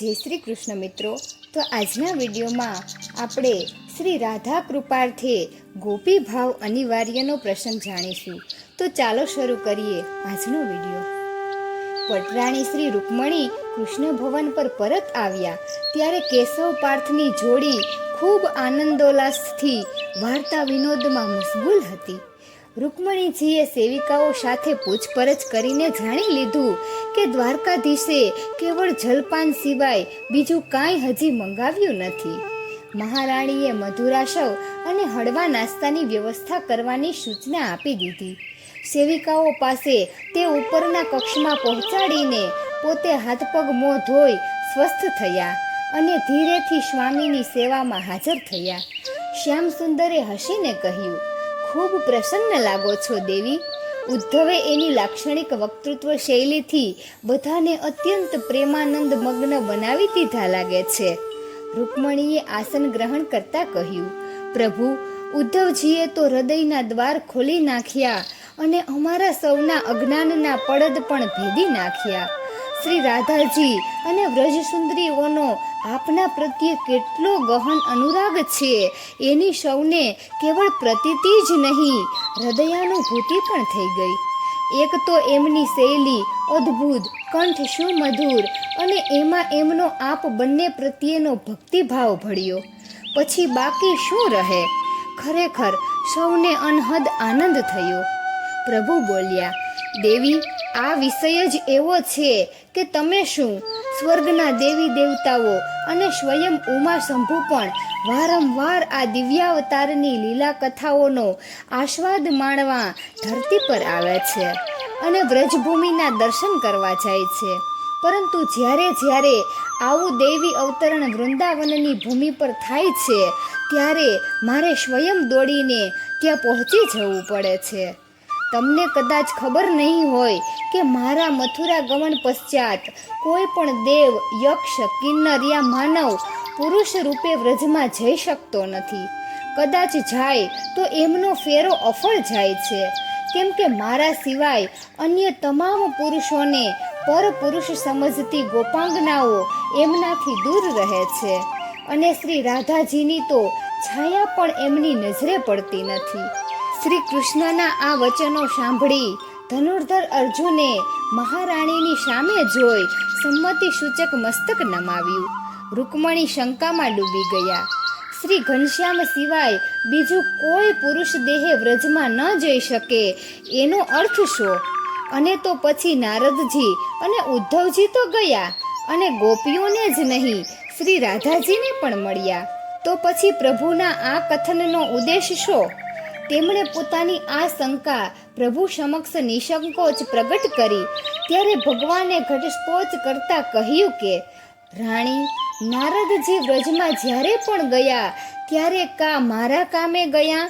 જય શ્રી કૃષ્ણ મિત્રો. તો આજના વિડીયોમાં આપણે શ્રી રાધા કૃપાર્થે ગોપી ભાવ અનિવાર્યનો પ્રસંગ જાણીશું. તો ચાલો શરૂ કરીએ આજનો વિડીયો. પટરાણી શ્રી રૂકમણી કૃષ્ણ ભવન પર પરત આવ્યા ત્યારે કેશવ પાર્થની જોડી ખૂબ આનંદોલ્લાસથી વાર્તા વિનોદમાં મશગુલ હતી. રૂકમણીજીએ સેવિકાઓ સાથે પૂછપરછ કરીને જાણી લીધું કે દ્વારકાધીશે કેવળ જલપાન સિવાય બીજું કાંઈ હજી મંગાવ્યું નથી. મહારાણીએ મધુરાશવ અને હળવા નાસ્તાની વ્યવસ્થા કરવાની સૂચના આપી દીધી. સેવિકાઓ પાસે તે ઉપરના કક્ષમાં પહોંચાડીને પોતે હાથ પગ મોં ધોઈ સ્વસ્થ થયા અને ધીરેથી સ્વામીની સેવામાં હાજર થયા. શ્યામ સુંદરે હસીને કહ્યું, ખૂબ પ્રસન્ન લાગો છો દેવી. ઉદ્ધવે એની લાક્ષણિક વક્તૃત્વ શૈલીથી બધાને અત્યંત પ્રેમાનંદ મગ્ન બનાવી દીધા લાગે છે. રૂકમણીએ આસન ગ્રહણ કરતા કહ્યું, પ્રભુ, ઉદ્ધવજીએ તો હૃદયના દ્વાર ખોલી નાખ્યા અને અમારા સૌના અજ્ઞાનના પડદ પણ ભેદી નાખ્યા. શ્રી રાધાજી અને વ્રજસુંદરીઓનો આપના પ્રત્યે કેટલો ગહન અનુરાગ છે એની સૌને કેવળ પ્રતીતિ જ નહીં, હૃદયાનુભૂતિ પણ થઈ ગઈ. એક તો એમની શૈલી અદ્ભુત, કંઠ સુમધુર અને એમાં એમનો આપ બંને પ્રત્યેનો ભક્તિભાવ ભળ્યો. પછી બાકી શું રહે? ખરેખર સૌને અનહદ આનંદ થયો. પ્રભુ બોલ્યા, દેવી, આ વિષય જ એવો છે કે તમે શું, સ્વર્ગના દેવી દેવતાઓ અને સ્વયં ઉમા શંભુ પણ વારંવાર આ દિવ્યાવતારની લીલા કથાઓનો આસ્વાદ માણવા ધરતી પર આવે છે અને વ્રજભૂમિના દર્શન કરવા જાય છે. પરંતુ જ્યારે આવું દેવી અવતરણ વૃંદાવનની ભૂમિ પર થાય છે ત્યારે મારે સ્વયં દોડીને ત્યાં પહોંચી જવું પડે છે. તમને કદાચ ખબર નહીં હોય કે મારા મથુરા ગમન પશ્ચાત કોઈ પણ દેવ, યક્ષ, કિન્નર યા માનવ પુરુષ રૂપે વ્રજમાં જઈ શકતો નથી. કદાચ જાય તો એમનો ફેરો અફળ જાય છે, કેમ કે મારા સિવાય અન્ય તમામ પુરુષોને પરપુરુષ સમજતી ગોપાંગનાઓ એમનાથી દૂર રહે છે અને શ્રી રાધાજીની તો છાયા પણ એમની નજરે પડતી નથી. શ્રી કૃષ્ણના આ વચનો સાંભળી ધનુર્ધર અર્જુને મહારાણીની સામે જોઈ સંમતિ સૂચક મસ્તક નમાવ્યું. રૂકમણી શંકામાં ડૂબી ગયા. શ્રી ઘનશ્યામ સિવાય બીજું કોઈ પુરુષ દેહે વ્રજમાં ન જઈ શકે એનો અર્થ શો? અને તો પછી નારદજી અને ઉદ્ધવજી તો ગયા અને ગોપીઓને જ નહીં, શ્રી રાધાજીને પણ મળ્યા. તો પછી પ્રભુના આ કથનનો ઉદ્દેશ શો? તેમણે પોતાની આ શંકા પ્રભુ સમક્ષ નિસંકોચ પ્રગટ કરી ત્યારે ભગવાને ઘટસ્ફોટ કરતા કહ્યું કે, રાણી, નારદજી વ્રજમાં જ્યારે પણ ગયા ત્યારે કા મારા કામે ગયા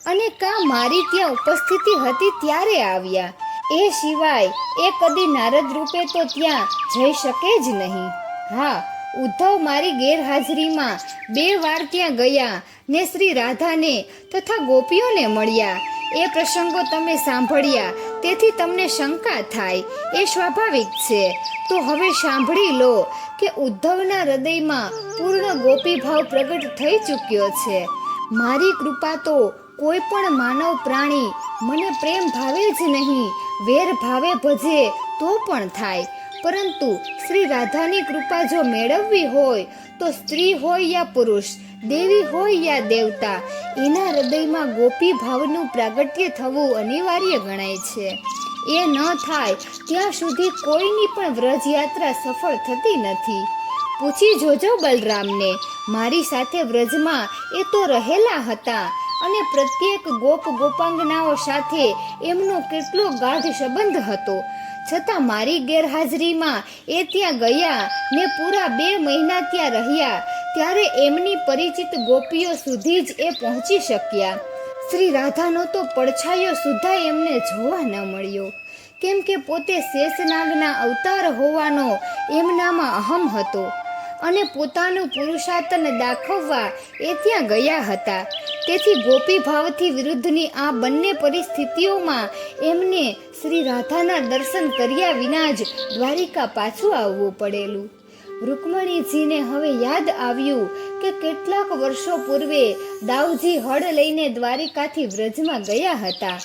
અને કા મારી ત્યાં ઉપસ્થિતિ હતી ત્યારે આવ્યા. એ સિવાય એ કદી નારદ રૂપે તો ત્યાં જઈ શકે જ નહીં. હા, ઉદ્ધવ મારી ગેરહાજરીમાં 2 વાર ત્યાં ગયા ને શ્રી રાધાને તથા ગોપીઓને મળ્યા. એ પ્રસંગો તમે સાંભળ્યા, તેથી તમને શંકા થાય, એ સ્વાભાવિક છે. તો હવે સાંભળી લો કે ઉદ્ધવના હૃદયમાં પૂર્ણ ગોપીભાવ પ્રગટ થઈ ચૂક્યો છે. મારી કૃપા તો કોઈ પણ માનવ પ્રાણી મને પ્રેમ ભાવે જ નહીં, વેર ભાવે ભજે તો પણ થાય. પરંતુ શ્રી રાધાની કૃપા જો મેળવવી હોય તો સ્ત્રી હોય યા પુરુષ, દેવી હોય યા દેવતા, એના હૃદયમાં ગોપી ભાવનું પ્રાગટ્ય થવું અનિવાર્ય ગણાય છે. એ ન થાય ત્યાં સુધી કોઈની પણ વ્રજયાત્રા સફળ થતી નથી. પૂછી જોજો બલરામને, મારી સાથે વ્રજમાં એ તો રહેલા હતા અને પ્રત્યેક ગોપ ગોપાંગનાઓ સાથે એમનો કેટલો ગાઢ સંબંધ હતો. છતાં મારી ગેરહાજરીમાં એ ત્યાં ગયા ને પૂરા 2 મહિના ત્યાં રહ્યા ત્યારે એમની પરિચિત ગોપીઓ સુધી જ એ પહોંચી શક્યા. શ્રી રાધાનો તો પડછાયો સુદ્ધા એમને જોવા ન મળ્યો, કેમ કે પોતે શેષનાગના અવતાર હોવાનો એમનામાં અહમ હતો અને પોતાનું પુરુષાર્થન દાખવવા એ ત્યાં ગયા હતા. તેથી ગોપી ભાવથી વિરુદ્ધની આ બંને પરિસ્થિતિઓમાં એમને શ્રી રાધાના દર્શન કર્યા વિના જ દ્વારિકા પાછું આવવું પડેલું. રૂકમણીજીને હવે યાદ આવ્યું કે કેટલાક વર્ષો પૂર્વે દાઉજી હળ લઈને દ્વારિકાથી વ્રજમાં ગયા હતા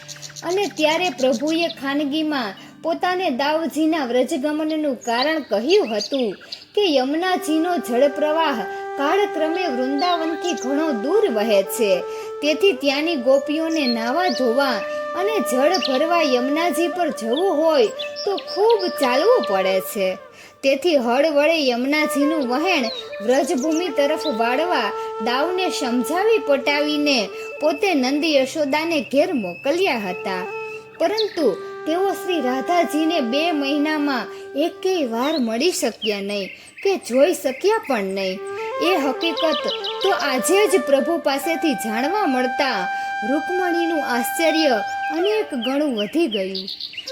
અને ત્યારે પ્રભુએ ખાનગીમાં પોતાને દાઉજીના વ્રજગમનનું કારણ કહ્યું હતું કે યમુનાજીનો જળપ્રવાહ કાળક્રમે વૃંદાવનથી ઘણો દૂર વહે છે, તેથી ત્યાંની ગોપીઓને નાવા ધોવા અને જળ ભરવા યમુનાજી પર જવું હોય તો ખૂબ ચાલવું પડે છે. તેથી હળ વડે યમુનાજીનું વહેણ વ્રજભૂમિ તરફ વાળવા દાઉને સમજાવી પટાવીને પોતે નંદ યશોદાને ઘેર મોકલ્યા હતા. પરંતુ તેઓ શ્રી રાધાજીને 2 મહિનામાં એકેય વાર મળી શક્યા નહીં કે જોઈ શક્યા પણ નહીં. એ હકીકત તો આજે જ પ્રભુ પાસેથી જાણવા મળતા રૂકમણીનું આશ્ચર્ય અનેક ગણું વધી ગયું.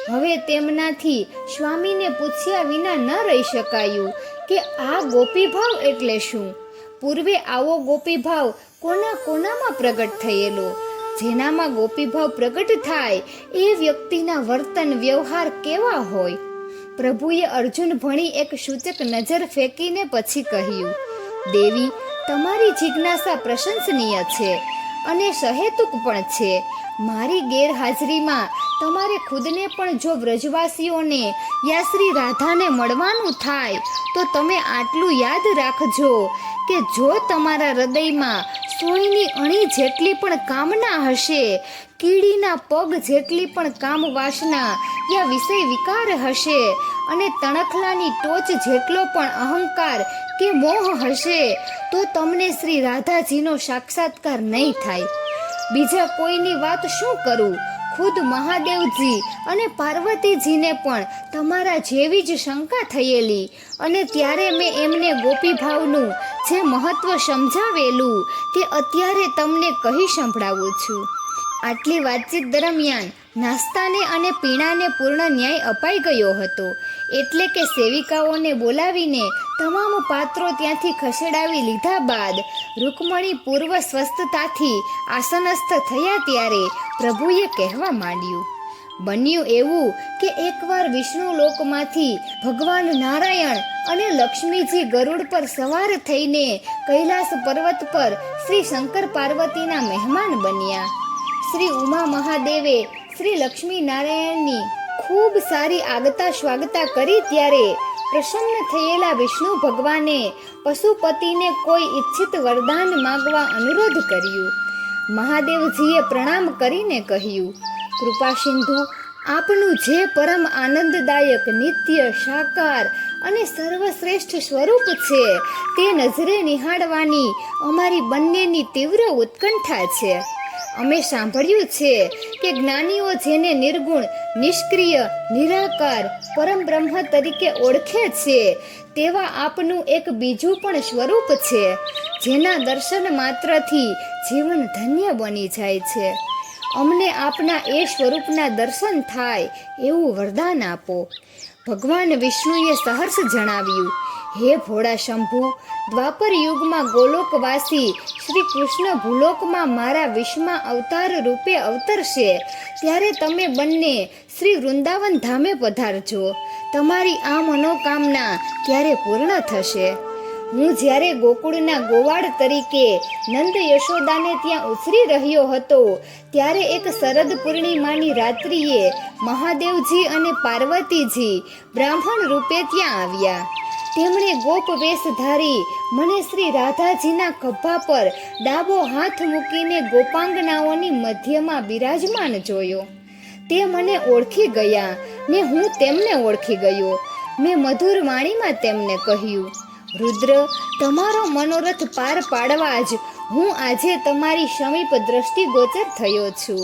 હવે તેમનાથી સ્વામીને પૂછ્યા વિના ન રહી શકાયું કે આ ગોપીભાવ એટલે શું? પૂર્વે આવો ગોપીભાવ કોનામાં પ્રગટ થયેલો? જેનામાં ગોપીભાવ પ્રગટ થાય એ વ્યક્તિના વર્તન વ્યવહાર કેવા હોય? પ્રભુએ અર્જુન ભણી એક સૂચક નજર ફેંકીને પછી કહ્યું, દેવી, તમારી જિજ્ઞાસા પ્રશંસનીય છે અને સહેતુક પણ છે. મારી ગેરહાજરીમાં તમારે ખુદને પણ જો વ્રજવાસીઓને યા શ્રી રાધાને મળવાનું થાય તો તમે આટલું યાદ રાખજો કે જો તમારા હૃદયમાં સોયની અણી જેટલી પણ કામના હશે, કીડીના પગ જેટલી પણ કામ વાસના યા વિષય વિકાર હશે અને તણખલાની ટોચ જેટલો પણ અહંકાર કે મોહ હશે તો તમને શ્રી રાધાજીનો સાક્ષાત્કાર નહીં થાય. બીજા કોઈની વાત શું કરું, ખુદ મહાદેવજી અને પાર્વતીજીને પણ તમારા જેવી જ શંકા થયેલી અને ત્યારે મેં એમને ગોપીભાવનું જે મહત્વ સમજાવેલું તે અત્યારે તમને કહી સંભળાવું છું. આટલી વાતચીત દરમિયાન નાસ્તાને અને પીણાને પૂર્ણ ન્યાય અપાઈ ગયો હતો, એટલે કે સેવિકાઓને બોલાવીને તમામ પાત્રો ત્યાંથી ખસેડાવી લીધા બાદ રૂકમણી પૂર્વ સ્વસ્થતાથી આસનસ્થ થયા ત્યારે પ્રભુએ કહેવા માંડ્યું. બન્યું એવું કે એકવાર વિષ્ણુ લોકમાંથી ભગવાન નારાયણ અને લક્ષ્મીજી ગરુડ પર સવાર થઈને કૈલાસ પર્વત પર શ્રી શંકર પાર્વતીના મહેમાન બન્યા. શ્રી ઉમા મહાદેવે શ્રી લક્ષ્મી નારાયણની ખૂબ સારી આગતા સ્વાગતા કરી ત્યારે પ્રસન્ન થયેલા વિષ્ણુ ભગવાને પશુપતિને કોઈ ઈચ્છિત વરદાન માંગવા અનુરોધ કર્યું. મહાદેવજીએ પ્રણામ કરીને કહ્યું, કૃપા સિંધુ, આપનું જે પરમ આનંદદાયક નિત્ય સાકાર અને સર્વશ્રેષ્ઠ સ્વરૂપ છે તે નજરે નિહાળવાની અમારી બંનેની તીવ્ર ઉત્કંઠા છે. અમે સાંભળ્યું છે કે જ્ઞાનીઓ જેને નિર્ગુણ, નિષ્ક્રિય, નિરાકાર, પરમ બ્રહ્મ તરીકે ઓળખે છે તેવા આપનું એક બીજું પણ સ્વરૂપ છે જેના દર્શન માત્રથી જીવન ધન્ય બની જાય છે. અમને આપના એ સ્વરૂપના દર્શન થાય એવું વરદાન આપો. ભગવાન વિષ્ણુએ સહર્ષ જણાવ્યું, હે ભોળા શંભુ, દ્વાપર યુગમાં ગોલોકવાસી શ્રી કૃષ્ણ ભૂલોકમાં મારા વિશ્વમાં અવતાર રૂપે અવતરશે ત્યારે તમે બંને શ્રી વૃંદાવન ધામે પધારજો. તમારી આ મનોકામના ત્યારે પૂર્ણ થશે. હું જ્યારે ગોકુળના ગોવાળ તરીકે નંદ યશોદાને ત્યાં ઉછરી રહ્યો હતો ત્યારે એક શરદ પૂર્ણિમાની રાત્રિએ મહાદેવજી અને પાર્વતીજી બ્રાહ્મણ રૂપે ત્યાં આવ્યા. તેમણે ગોપ વેશ ધારી મને શ્રી રાધાજીના ખભા પર ડાબો હાથ મૂકીને ગોપાંગનાઓની મધ્યમાં બિરાજમાન જોયો. તે મને ઓળખી ગયા ને હું તેમને ઓળખી ગયો. મેં મધુર વાણીમાં તેમને કહ્યું, રુદ્ર, તમારો મનોરથ પાર પાડવા જ હું આજે તમારી સમીપ દ્રષ્ટિગોચર થયો છું.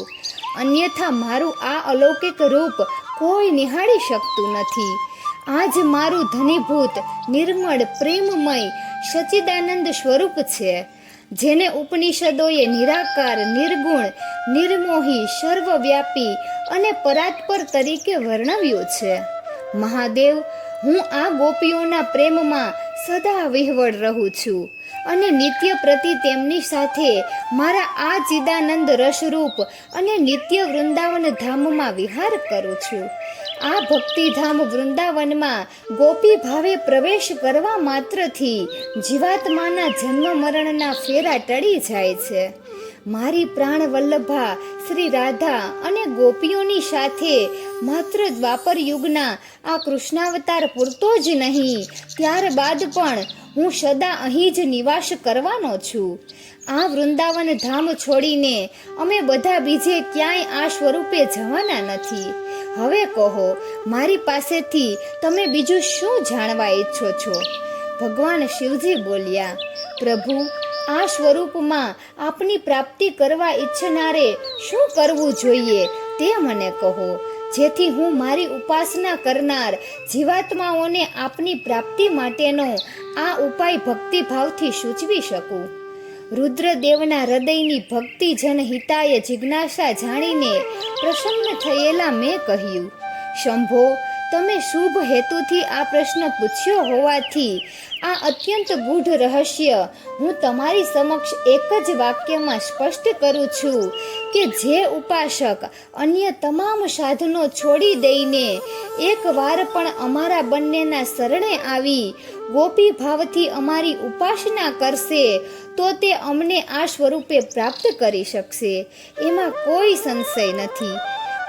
અન્યથા મારું આ અલૌકિક રૂપ કોઈ નિહાળી શકતું નથી. આજ મારું ધનીભૂત નિર્મળ પ્રેમમય સચ્ચિદાનંદ સ્વરૂપ છે જેને ઉપનિષદોએ નિરાકાર, નિર્ગુણ, નિર્મોહી, સર્વવ્યાપી અને પરાત્પર તરીકે વર્ણવ્યું છે. મહાદેવ, હું આ ગોપીઓના પ્રેમમાં સદા વિહવળ રહું છું અને નિત્ય પ્રતિ તેમની સાથે મારા આ ચિદાનંદ રસરૂપ અને નિત્ય વૃંદાવન ધામમાં વિહાર કરું છું. આ ભક્તિધામ વૃંદાવનમાં ગોપી ભાવે પ્રવેશ કરવા માત્રથી જીવાત્માના જન્મ મરણના ફેરા ટળી જાય છે. મારી પ્રાણ વલ્લભા શ્રી રાધા અને ગોપીઓની સાથે માત્ર દ્વાપર યુગના આ કૃષ્ણાવતાર પૂરતો જ નહીં, ત્યારબાદ પણ હું સદા અહીં જ નિવાસ કરવાનો છું. આ વૃંદાવન ધામ છોડીને અમે બધા બીજે ક્યાંય આ સ્વરૂપે જવાના નથી. હવે કહો, મારી પાસેથી તમે બીજું શું જાણવા ઈચ્છો છો? ભગવાન શિવજી બોલ્યા, પ્રભુ, આ સ્વરૂપમાં આપની પ્રાપ્તિ કરવા ઈચ્છનારે શું કરવું જોઈએ તે મને કહો, જેથી હું મારી ઉપાસના કરનાર જીવાત્માઓને આપની પ્રાપ્તિ માટેનો આ ઉપાય ભક્તિભાવથી સૂચવી શકું. રુદ્રદેવના હૃદયની ભક્તિ જનહિતાય જિજ્ઞાસા જાણીને પ્રસન્ન થયેલા મેં કહ્યું, શંભો, તમે શુભ હેતુથી આ પ્રશ્ન પૂછ્યો હોવાથી આ અત્યંત ગૂઢ રહસ્ય હું તમારી સમક્ષ એક જ વાક્યમાં સ્પષ્ટ કરું છું કે જે ઉપાસક અન્ય તમામ સાધનો છોડી દઈને એકવાર પણ અમારા બંનેના શરણે આવી ગોપી ભાવથી અમારી ઉપાસના કરશે તો તે અમને આ સ્વરૂપે પ્રાપ્ત કરી શકશે, એમાં કોઈ સંશય નથી.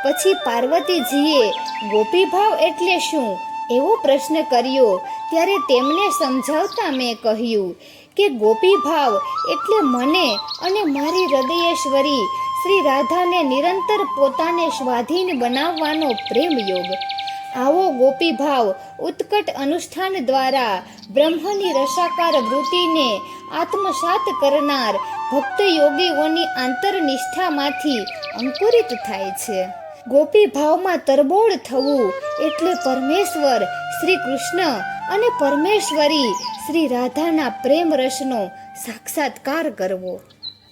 પછી પાર્વતીજીએ ગોપીભાવ એટલે શું એવો પ્રશ્ન કર્યો, ત્યારે તેમને સમજાવતા મેં કહ્યું કે ગોપીભાવ એટલે મને અને મારી હૃદયેશ્વરી શ્રી રાધાને નિરંતર પોતાને સ્વાધીન બનાવવાનો પ્રેમ યોગ. આવો ગોપીભાવ ઉત્કટ અનુષ્ઠાન દ્વારા બ્રહ્મની રસાકાર વૃત્તિને આત્મસાત કરનાર ભક્ત યોગીઓની આંતરનિષ્ઠામાંથી અંકુરિત થાય છે. ગોપી ભાવમાં તરબોળ થવું એટલે પરમેશ્વર શ્રી કૃષ્ણ અને પરમેશ્વરી શ્રી રાધાના પ્રેમ રસનો સાક્ષાત્કાર કરવો.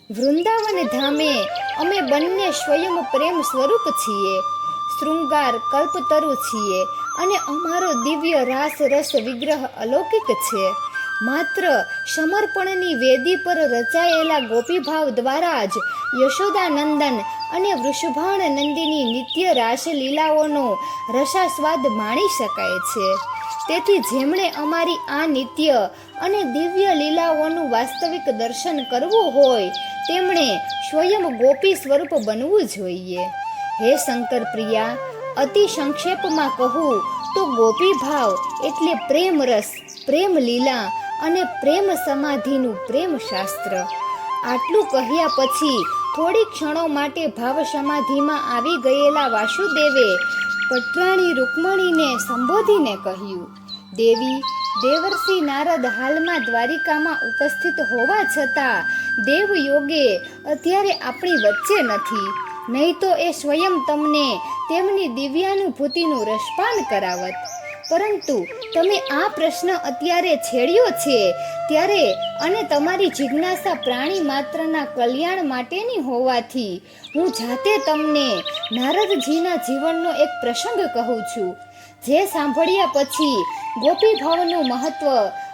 વૃંદાવન ધામે અમે બંને સ્વયં પ્રેમ સ્વરૂપ છીએ, શૃંગાર કલ્પતરુ છીએ અને અમારો દિવ્ય રાસ રસ વિગ્રહ અલૌકિક છે. માત્ર સમર્પણની વેદી પર રચાયેલા ગોપીભાવ દ્વારા જ યશોદાનંદન અને વૃષભાણ નંદીની નિત્ય રાસલીલાઓનો રસાસ્વાદ માણી શકાય છે. તેથી જેમણે અમારી આ નિત્ય અને દિવ્ય લીલાઓનું વાસ્તવિક દર્શન કરવું હોય તેમણે સ્વયં ગોપી સ્વરૂપ બનવું જોઈએ. હે શંકર પ્રિયા, અતિ સંક્ષેપમાં કહું તો ગોપી ભાવ એટલે પ્રેમ રસ, પ્રેમ લીલા અને પ્રેમ સમાધિનું પ્રેમ શાસ્ત્ર. આટલું કહ્યા પછી થોડી ક્ષણો માટે ભાવ સમાધિમાં આવી ગયેલા વાસુદેવે પટરાણી રૂકમણીને સંબોધીને કહ્યું, દેવી, દેવર્ષિ નારદ હાલમાં દ્વારિકામાં ઉપસ્થિત હોવા છતાં દેવયોગે અત્યારે આપણી વચ્ચે નથી, નહીં તો એ સ્વયં તમને તેમની દિવ્યાનુભૂતિનું રસપાન કરાવત. પરંતુ તમે આ પ્રશ્ન અત્યારે છેડ્યો છે ત્યારે અને તમારી જિજ્ઞાસા પ્રાણી માત્રના કલ્યાણ માટેની હોવાથી હું જાતે તમને નારદજીના જીવનનો એક પ્રસંગ કહું છું, જે સાંભળ્યા પછી ગોપી ભાવનું મહત્વ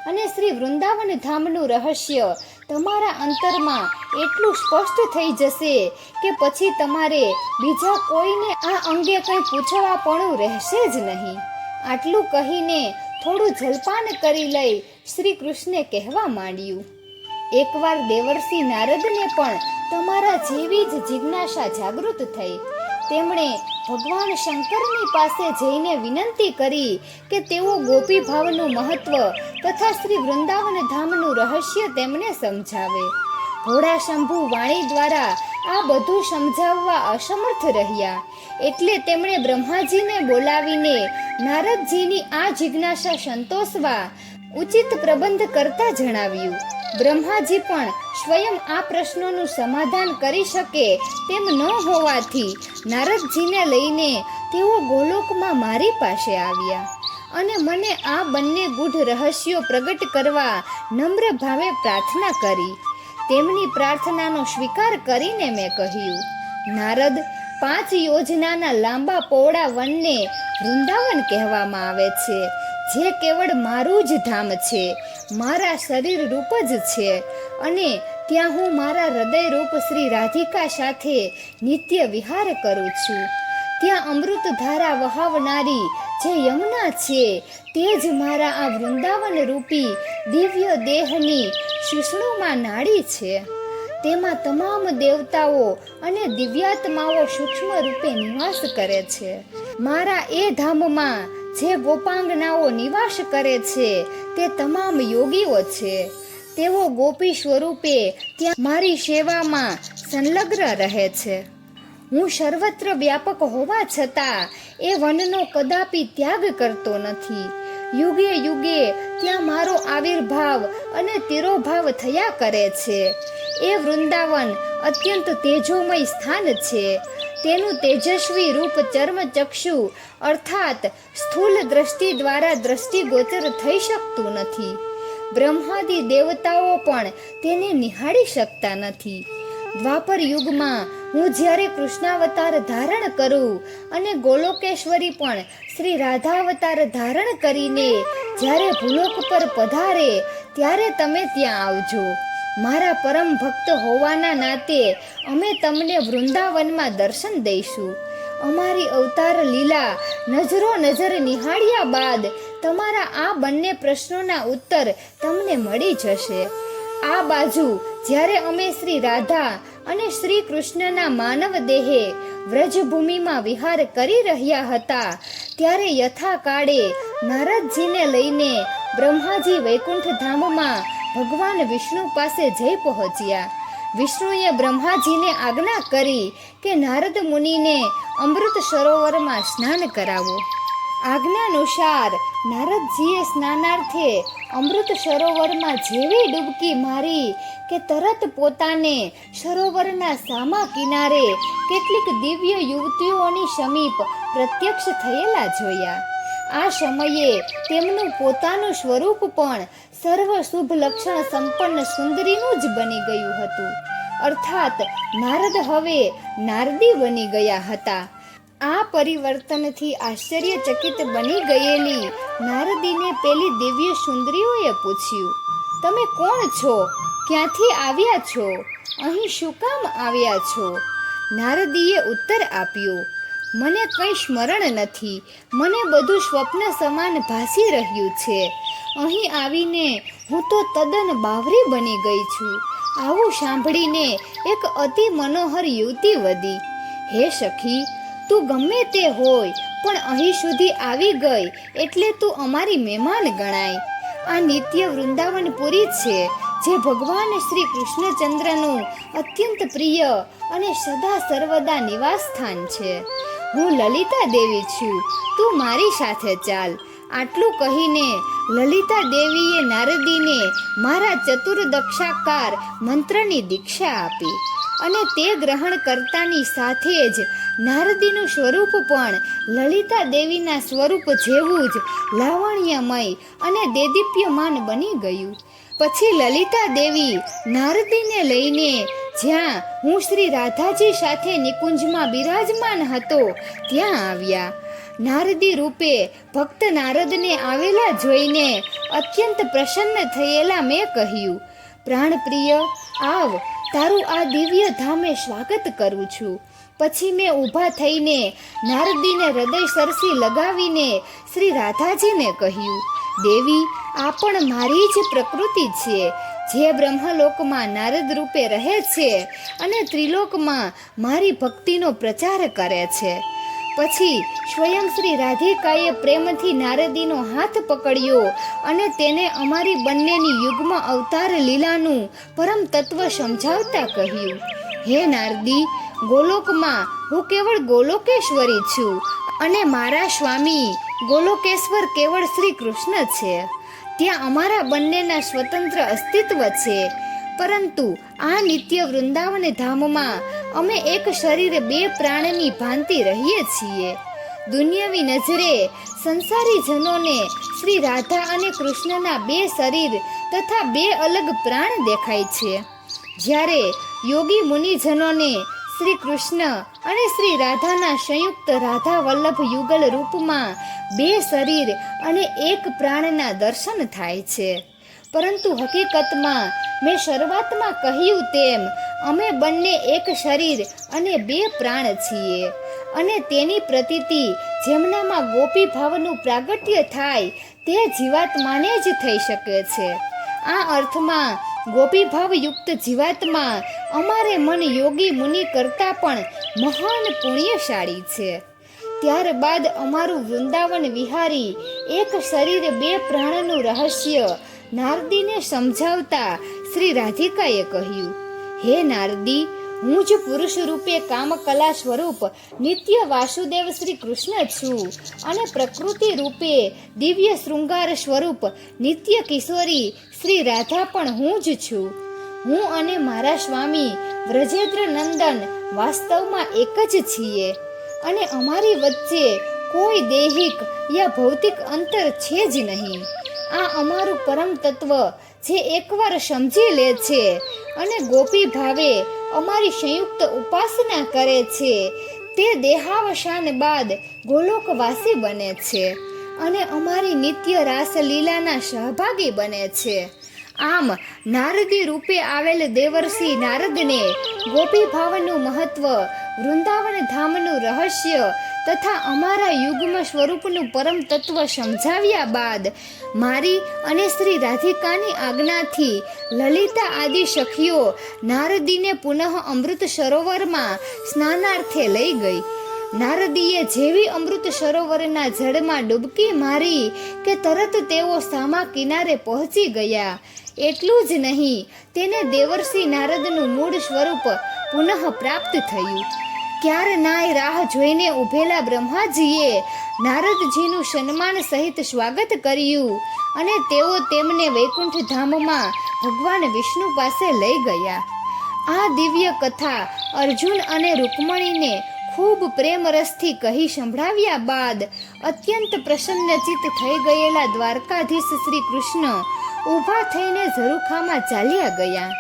અને શ્રી વૃંદાવન ધામનું રહસ્ય તમારા અંતરમાં એટલું સ્પષ્ટ થઈ જશે કે પછી તમારે બીજા કોઈને આ અંગે કંઈ પૂછવાપણું રહેશે જ નહીં. આટલું કહીને થોડું જલપાન કરી લઈ શ્રી કૃષ્ણે કહેવા માંડ્યું, એકવાર દેવર્ષિ નારદને પણ તમારા જેવી જ જિજ્ઞાસા જાગૃત થઈ. તેમણે ભગવાન શંકરની પાસે જઈને વિનંતી કરી કે તેઓ ગોપી ભાવનું મહત્વ તથા શ્રી વૃંદાવન ધામનું રહસ્ય તેમને સમજાવે. ભોળા શંભુ વાણી દ્વારા આ બધું સમજાવવા અસમર્થ રહ્યા, એટલે તેમણે બ્રહ્માજીને બોલાવીને નારદજીની આ જિજ્ઞાસા સંતોષવા ઉચિત પ્રબંધ કરતા જણાવ્યું. બ્રહ્માજી પણ સ્વયં આ પ્રશ્નોનું સમાધાન કરી શકે તેમ ન હોવાથી નારદજીને લઈને તેઓ ગોલોકમાં મારી પાસે આવ્યા અને મને આ બંને ગૂઢ રહસ્યો પ્રગટ કરવા નમ્ર ભાવે પ્રાર્થના કરી. તેમની પ્રાર્થનાનો સ્વીકાર કરીને મેં કહ્યું, નારદ, 5 યોજનાના લાંબા પહોળા વનને વૃંદાવન કહેવામાં આવે છે, જે કેવળ મારું જ ધામ છે, મારા શરીર રૂપ જ છે અને ત્યાં હું મારા હૃદય રૂપ શ્રી રાધિકા સાથે નિત્ય વિહાર કરું છું. ત્યાં અમૃત ધારા વહાવનારી જે યમુના છે તે જ મારા આ વૃંદાવન રૂપી દિવ્ય દેહની સુષણુમાં નાડી છે. તેમાં તમામ દેવતાઓ અને દિવ્યાત્માઓ સૂક્ષ્મ રૂપે નિવાસ કરે છે. મારા એ ધામમાં જે ગોપાંગનાઓ નિવાસ કરે છે તે તમામ યોગીઓ છે. તેઓ ગોપી સ્વરૂપે ત્યાં મારી સેવામાં સંલગ્ન રહે છે. હું સર્વત્ર વ્યાપક હોવા છતાં એ વનનો કદાપી ત્યાગ કરતો નથી. યુગે યુગે ત્યાં મારો આવિર્ભાવ અને તિરોભાવ થયા કરે છે. એ વૃંદાવન અત્યંત તેજોમય સ્થાન છે. તેનું તેજસ્વી રૂપ ચર્મચક્ષુ અર્થાત સ્થૂલ દ્રષ્ટિ દ્વારા દ્રષ્ટિગોચર થઈ શકતું નથી. બ્રહ્માદિ દેવતાઓ પણ તેને નિહાળી શકતા નથી. દ્વાપર યુગમાં હું જ્યારે કૃષ્ણાવતાર ધારણ કરું અને ગોલોકેશ્વરી પણ શ્રી રાધાવતાર ધારણ કરીને જ્યારે ભૂલોક પર પધારે ત્યારે તમે ત્યાં આવજો. મારા પરમ ભક્ત હોવાના નાતે અમે તમને વૃંદાવનમાં દર્શન દઈશું. અમારી અવતાર લીલા નજરો નજર નિહાળ્યા બાદ તમારા આ બંને પ્રશ્નોના ઉત્તર તમને મળી જશે. આ બાજુ જ્યારે અમે શ્રી રાધા અને શ્રી કૃષ્ણના માનવ દેહે વ્રજભૂમિમાં વિહાર કરી રહ્યા હતા ત્યારે યથાકાળે નારદજીને લઈને બ્રહ્માજી વૈકુંઠ ધામમાં ભગવાન વિષ્ણુ પાસે જઈ પહોંચ્યા. વિષ્ણુએ બ્રહ્માજીને આજ્ઞા કરી કે નારદ મુનિને અમૃત સરોવરમાં સ્નાન કરાવો. આજ્ઞાનુસાર નારદજીએ સ્નાનાર્થે અમૃત સરોવરમાં જેવી ડૂબકી મારી કે તરત પોતાને સરોવરના સામા કિનારે કેટલીક દિવ્ય યુવતીઓની સમીપ પ્રત્યક્ષ થયેલા જોયા. આ સમયે તેમનું પોતાનું સ્વરૂપ પણ સર્વ શુભ લક્ષણ સંપન્ન સુંદરીનું જ બની ગયું હતું. અર્થાત નારદ હવે નારદી બની ગયા હતા. આ પરિવર્તનથી આશ્ચર્યચકિત બની ગયેલી નારદીને પેલી દિવ્ય સુંદરીઓએ પૂછ્યું, તમે કોણ છો? ક્યાંથી આવ્યા છો? અહીં શું કામ આવ્યા છો? નારદીએ ઉત્તર આપ્યો, મને કંઈ સ્મરણ નથી. મને બધું સ્વપ્ન સમાન ભાસી રહ્યું છે. અહીં આવીને હું તો તદ્દન બાવરી બની ગઈ છું. આવું સાંભળીને એક અતિ મનોહર યુવતી વધી, હે સખી, તું ગમે તે હોય પણ અહીં સુધી આવી ગઈ એટલે તું અમારી મહેમાન ગણાય. આ નિત્ય વૃંદાવનપુરી છે જે ભગવાન શ્રી કૃષ્ણચંદ્રનું અત્યંત પ્રિય અને સદા સર્વદા નિવાસ સ્થાન છે. હું લલિતા દેવી છું, તું મારી સાથે ચાલ. આટલું કહીને લલિતા દેવીએ નારદીને મારા ચતુર્દક્ષાકાર મંત્રની દીક્ષા આપી અને તે ગ્રહણ કરતાની સાથે જ નારદીનું સ્વરૂપ પણ લલિતા દેવીના સ્વરૂપ જેવું જ લાવણ્યમય અને દેદીપ્યમાન બની ગયું. પછી લલિતા દેવી નારદીને લઈને જ્યાં હું શ્રી રાધાજી સાથે નિકુંજમાં બિરાજમાન હતો ત્યાં આવ્યા. નારદી રૂપે ભક્ત નારદને આવેલા જોઈને અત્યંત પ્રસન્ન થયેલા મેં કહ્યું, પ્રાણપ્રિય, આવ, તારું આ દિવ્ય ધામે સ્વાગત કરું છું. પછી મેં ઊભા થઈને નારદીને હૃદય સરસી લગાવીને શ્રી રાધાજીને કહ્યું, દેવી, આ પણ મારી જ પ્રકૃતિ છે જે બ્રહ્મલોકમાં નારદ રૂપે રહે છે અને ત્રિલોકમાં મારી ભક્તિનો પ્રચાર કરે છે. પછી સ્વયં શ્રી રાધિકાએ પ્રેમથી નારદીનો હાથ પકડ્યો અને તેને અમારી બંનેની યુગ્મ અવતાર લીલાનું પરમ તત્વ સમજાવતા કહ્યું, હે નારદી, ગોલોકમાં હું કેવળ ગોલોકેશ્વરી છું અને મારા સ્વામી ગોલોકેશ્વર કેવળ શ્રી કૃષ્ણ છે. ત્યાં અમારા બંનેના સ્વતંત્ર અસ્તિત્વ છે. પરંતુ આ નિત્ય વૃંદાવન ધામમાં અમે એક શરીર બે પ્રાણની ભાંતિ રહીએ છીએ. દુનિયાવી નજરે સંસારી જનોને શ્રી રાધા અને કૃષ્ણના બે શરીર તથા બે અલગ પ્રાણ દેખાય છે, જ્યારે યોગી મુનિજનોને શ્રી કૃષ્ણ અને શ્રી રાધાના સંયુક્ત રાધા વલ્લભ યુગલ રૂપમાં બે શરીર અને એક પ્રાણના દર્શન થાય છે. પરંતુ હકીકતમાં મેં શરૂઆતમાં કહ્યું તેમ અમે બંને એક શરીર અને બે પ્રાણ છીએ. અને તેની પ્રતીતિ જેમનામાં ગોપી ભાવનું પ્રાગટ્ય થાય તે જીવાત્માને જ થઈ શકે છે. આ અર્થમાં ગોપી ભાવયુક્ત જીવાત્મા અમારે મન યોગી મુનિ કરતાં પણ મહાન પુણ્યશાળી છે. ત્યારબાદ અમારું વૃંદાવન વિહારી એક શરીર બે પ્રાણનું રહસ્ય નારદીને સમજાવતા શ્રી રાધિકાએ કહ્યું, હે નારદી, હું જ પુરુષ રૂપે કામકલા સ્વરૂપ નિત્ય વાસુદેવ શ્રી કૃષ્ણ છું અને પ્રકૃતિ રૂપે દિવ્ય શૃંગાર સ્વરૂપ નિત્ય કિશોરી શ્રી રાધા પણ હું જ છું. હું અને મારા સ્વામી વ્રજેન્દ્ર નંદન વાસ્તવમાં એક જ છીએ અને અમારી વચ્ચે કોઈ દૈહિક યા ભૌતિક અંતર છે જ નહીં. આ અમારું પરમ તત્વ જે એકવાર સમજી લે છે અને ગોપી ભાવે અમારી સંયુક્ત ઉપાસના કરે છે તે દેહાવસાન બાદ ગોલોકવાસી બને છે અને અમારી નિત્ય રાસલીલાના સહભાગી બને છે. આમ નારદી રૂપે આવેલ દેવર્ષિ નારદને ગોપી ભાવનું મહત્વ, વૃંદાવન ધામનું રહસ્ય તથા અમારા યુગ્મ સ્વરૂપનું પરમ તત્વ સમજાવ્યા બાદ મારી અને શ્રી રાધિકાની આજ્ઞાથી લલિતા આદિ સખીઓ નારદીને પુનઃ અમૃત સરોવરમાં સ્નાનાર્થે લઈ ગઈ. નારદીએ જેવી અમૃત સરોવરના જળમાં ડૂબકી મારી કે તરત તેઓ સામા કિનારે પહોંચી ગયા. એટલું જ નહીં, તેને દેવર્ષિ નારદનું મૂળ સ્વરૂપ પુનઃ પ્રાપ્ત થયું. ક્યારનાય રાહ જોઈને ઊભેલા બ્રહ્માજીએ નારદજીનું સન્માન સહિત સ્વાગત કર્યું અને તેઓ તેમને વૈકુંઠ ધામમાં ભગવાન વિષ્ણુ પાસે લઈ ગયા. આ દિવ્ય કથા અર્જુન અને રૂકમણીને ખૂબ પ્રેમરસથી કહી સંભળાવ્યા બાદ અત્યંત પ્રસન્નચિત્ત થઈ ગયેલા દ્વારકાધીશ શ્રી કૃષ્ણ ઊભા થઈને ઝરૂખામાં ચાલ્યા ગયા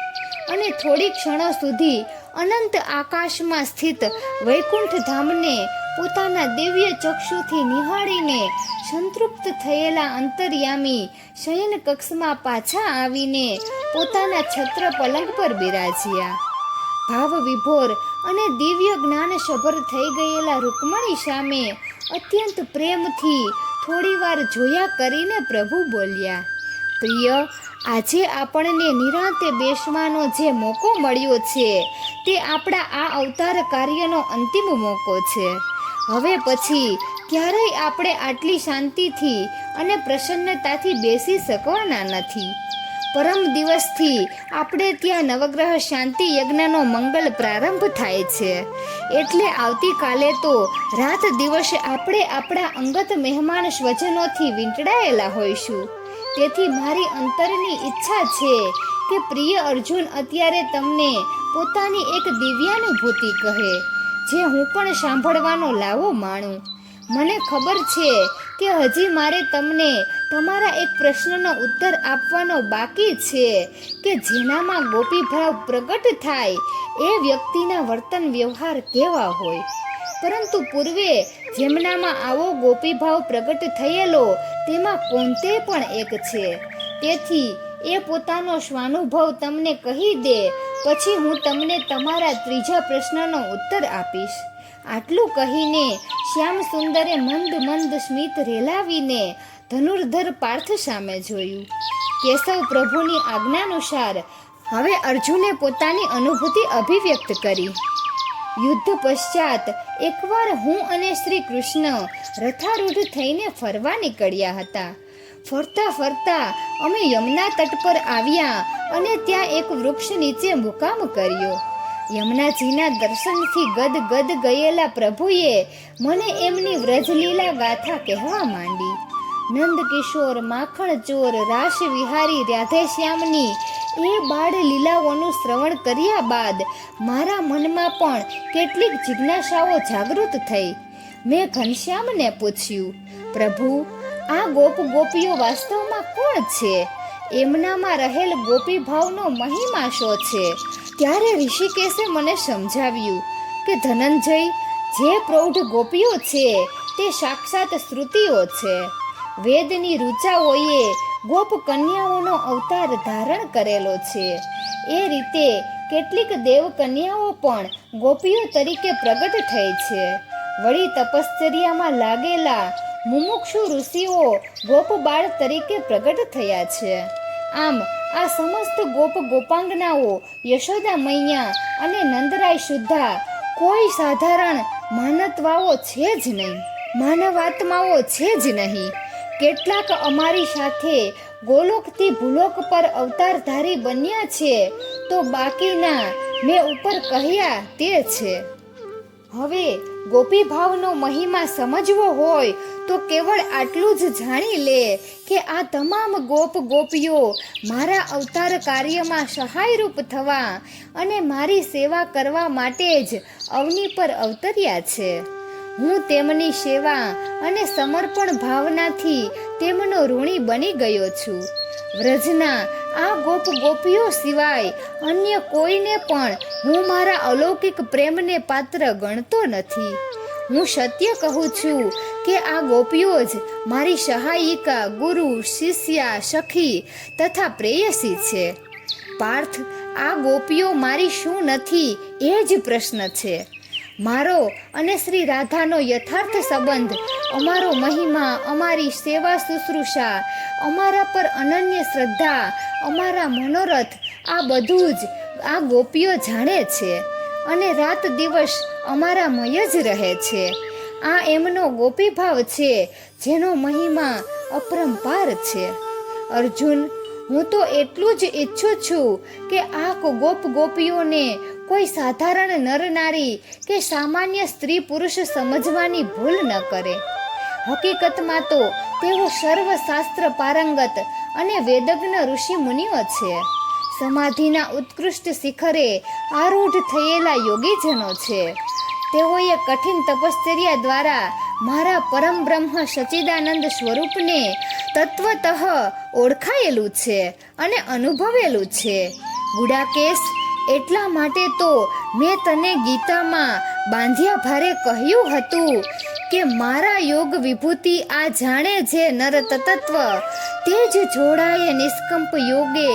અને થોડી ક્ષણો સુધી અનંત આકાશમાં સ્થિત વૈકુંઠ ધામને પોતાના દિવ્ય ચક્ષુથી નિહાળીને સંતૃપ્ત થયેલા અંતર્યામી શયન કક્ષમાં પાછા આવીને પોતાના છત્ર પલંગ પર બિરાજ્યા. ભાવ વિભોર અને દિવ્ય જ્ઞાન સભર થઈ ગયેલા રૂકમણી સામે અત્યંત પ્રેમથી થોડીવાર જોયા કરીને પ્રભુ બોલ્યા, પ્રિય, આજે આપણને નિરાંતે બેસવાનો જે મોકો મળ્યો છે તે આપણા આ અવતાર કાર્યનો અંતિમ મોકો છે. હવે પછી ક્યારેય આપણે આટલી શાંતિથી અને પ્રસન્નતાથી બેસી શકવાના નથી. પરમ દિવસથી આપણે ત્યાં નવગ્રહ શાંતિ યજ્ઞનો મંગલ પ્રારંભ થાય છે. એટલે આવતીકાલે તો રાત દિવસે આપણે આપણા અંગત મહેમાન સ્વજનોથી વીંટળાયેલા હોઈશું. તેથી મારી અંતરની ઈચ્છા છે કે પ્રિય અર્જુન અત્યારે તમને પોતાની એક દિવ્યાનુભૂતિ કહે, જે હું પણ સાંભળવાનો લાવો માણું. મને ખબર છે કે હજી મારે તમને તમારા એક પ્રશ્નનો ઉત્તર આપવાનો બાકી છે કે જેનામાં ગોપીભાવ પ્રગટ થાય એ વ્યક્તિના વર્તન વ્યવહાર કેવા હોય. પરંતુ પૂર્વે જેમનામાં આવો ગોપીભાવ પ્રગટ થયેલો તેમાં કોંતે પણ એક છે. તેથી એ પોતાનો સ્વાનુભવ તમને કહી દે, પછી હું તમને તમારા ત્રીજા પ્રશ્નનો ઉત્તર આપીશ. આટલું કહીને શ્યામ સુંદરે મંદ મંદ સ્મિત રેલાવીને ધનુર્ધર પાર્થ સામે જોયું. કેશવ પ્રભુની આજ્ઞાનુસાર હવે અર્જુને પોતાની અનુભૂતિ અભિવ્યક્ત કરી. યુદ્ધ પશ્ચાત એકવાર હું અને શ્રી કૃષ્ણ રથારૂઢ થઈને ફરવા નીકળ્યા હતા. ફરતા ફરતા અમે યમુના તટ પર આવ્યા અને ત્યાં એક વૃક્ષ નીચે મુકામ કર્યો. યમુનાજીના દર્શનથી ગદ ગયેલા પ્રભુએ મને એમની વ્રજલીલા ગાથા કહેવા માંડી. નંદકિશોર, માખણ ચોર, રાસ વિહારી રાધેશ્યામની એ બાળ લીલાઓનું શ્રવણ કર્યા બાદ મારા મનમાં પણ કેટલીક જિજ્ઞાસાઓ જાગૃત થઈ. મેં ઘનશ્યામને પૂછ્યું, પ્રભુ, આ ગોપીઓ વાસ્તવમાં કોણ છે? એમનામાં રહેલ ગોપી ભાવનો મહિમા શો છે? ત્યારે ઋષિકેશે મને સમજાવ્યું કે ધનંજય, જે પ્રૌઢ ગોપીઓ છે તે સાક્ષાત શ્રુતિઓ છે. વેદની ઋચાઓએ ગોપ કન્યાઓનો અવતાર ધારણ કરેલો છે. એ રીતે કેટલીક દેવ કન્યાઓ પણ ગોપીઓ તરીકે પ્રગટ થઈ છે. વળી તપશ્ચર્યામાં લાગેલા મુમુક્ષુ ઋષિઓ ગોપબાળ તરીકે પ્રગટ થયા છે. આમ આ સમસ્ત ગોપાંગનાઓ યશોદા મૈયા અને નંદરાય શુદ્ધા કોઈ સાધારણ માનવતાઓ છે જ નહીં. કેટલાક અમારી સાથે ગોલોકથી ભૂલોક પર અવતારધારી બન્યા છે, તો બાકીના મેં ઉપર કહ્યા તે છે. હવે ગોપી ભાવનો મહિમા સમજવો હોય તો કેવળ આટલું જ જાણી લે કે આ તમામ ગોપીઓ મારા અવતાર કાર્યમાં સહાયરૂપ થવા અને મારી સેવા કરવા માટે જ અવની પર અવતર્યા છે. હું તેમની સેવા અને સમર્પણ ભાવનાથી તેમનો ઋણી બની ગયો છું. વ્રજના આ ગોપીઓ સિવાય અન્ય કોઈને પણ હું મારા અલૌકિક પ્રેમને પાત્ર ગણતો નથી. હું સત્ય કહું છું કે આ ગોપીઓ જ મારી સહાયિકા, ગુરુ, શિષ્યા, સખી તથા પ્રેયસી છે. પાર્થ, આ ગોપીઓ મારી શું નથી એ જ પ્રશ્ન છે. મારો અને શ્રી રાધાનો યથાર્થ સંબંધ, અમારો મહિમા, અમારી સેવા શુશ્રૂષા, અમારા પર અનન્ય શ્રદ્ધા, અમારા મનોરથ, આ બધું જ આ ગોપીઓ જાણે છે અને રાત દિવસ અમારા મય જ રહે છે. આ એમનો ગોપી ભાવ છે જેનો મહિમા અપરંપાર છે. અર્જુન, હું તો એટલું જ ઈચ્છું છું કે આ ગોપીઓને કોઈ સાધારણ નર નારી કે સામાન્ય સ્ત્રી પુરુષ સમજવાની ભૂલ ન કરે. હકીકતમાં તો તેઓ સર્વશાસ્ત્ર પારંગત અને વેદજ્ઞ ઋષિ મુનિઓ છે. સમાધિના ઉત્કૃષ્ટ શિખરે આરૂઢ થયેલા યોગીજનો છે. તેઓએ કઠિન તપશ્ચર્યા દ્વારા મારા પરમ બ્રહ્મ સચ્ચિદાનંદ સ્વરૂપને તત્વતઃ ઓળખાયેલું છે અને અનુભવેલું છે. ગુડાકેશ, એટલા માટે તો મેં તને ગીતામાં બાંધ્યા ભારે કહ્યું હતું કે મારા યોગ વિભૂતિ આ જાણે જે નર તત્વ, તે જ જોડાય નિષ્કંપ યોગે,